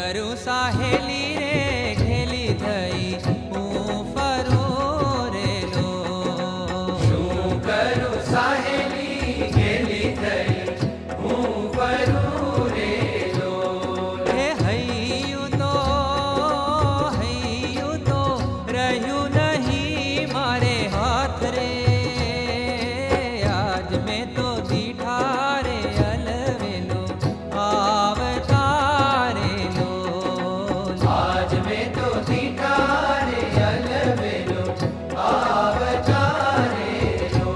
करूं साहेली रे घेली थई हूँ फरूं रे लो। શું કરું સાહેલી ઘેલી થઈ હું ફરું રે લો। हे हईયું तो રહ્યું नहीं मारे हाथ रे। आज मैं तो दीठा रे अलवेलो आवतारे लो। આજ મેં તો દીઠા રે અલવેલો આવતા રે લો।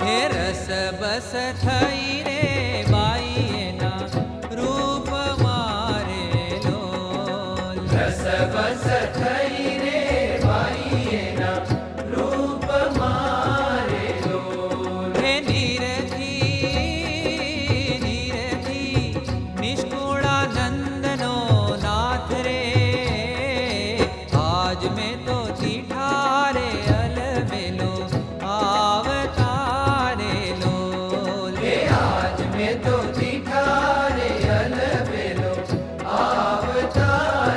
हे रस बस थई रे बाई एना रूप मारे लो। રસ બસ થઈ રે બાઈ એના રૂપ મારે લો। हे धीरथी निष्कुळानंदनो नाथ रे। आज मैं तो दीठा रे अलवेलो आवतारे लो। હે આજ મેં તો દીઠા રે અલવેલો આવતા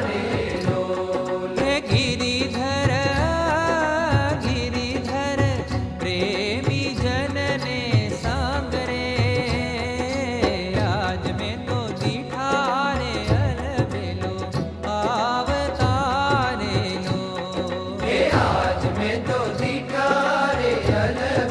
રે લો। हे गिरिधर प्रेमी जन ने संग रे। आज मैं तो दीठा रे अलवेलो आवतारे लो। હે આજ મેં તો દીઠા રે અલવેલો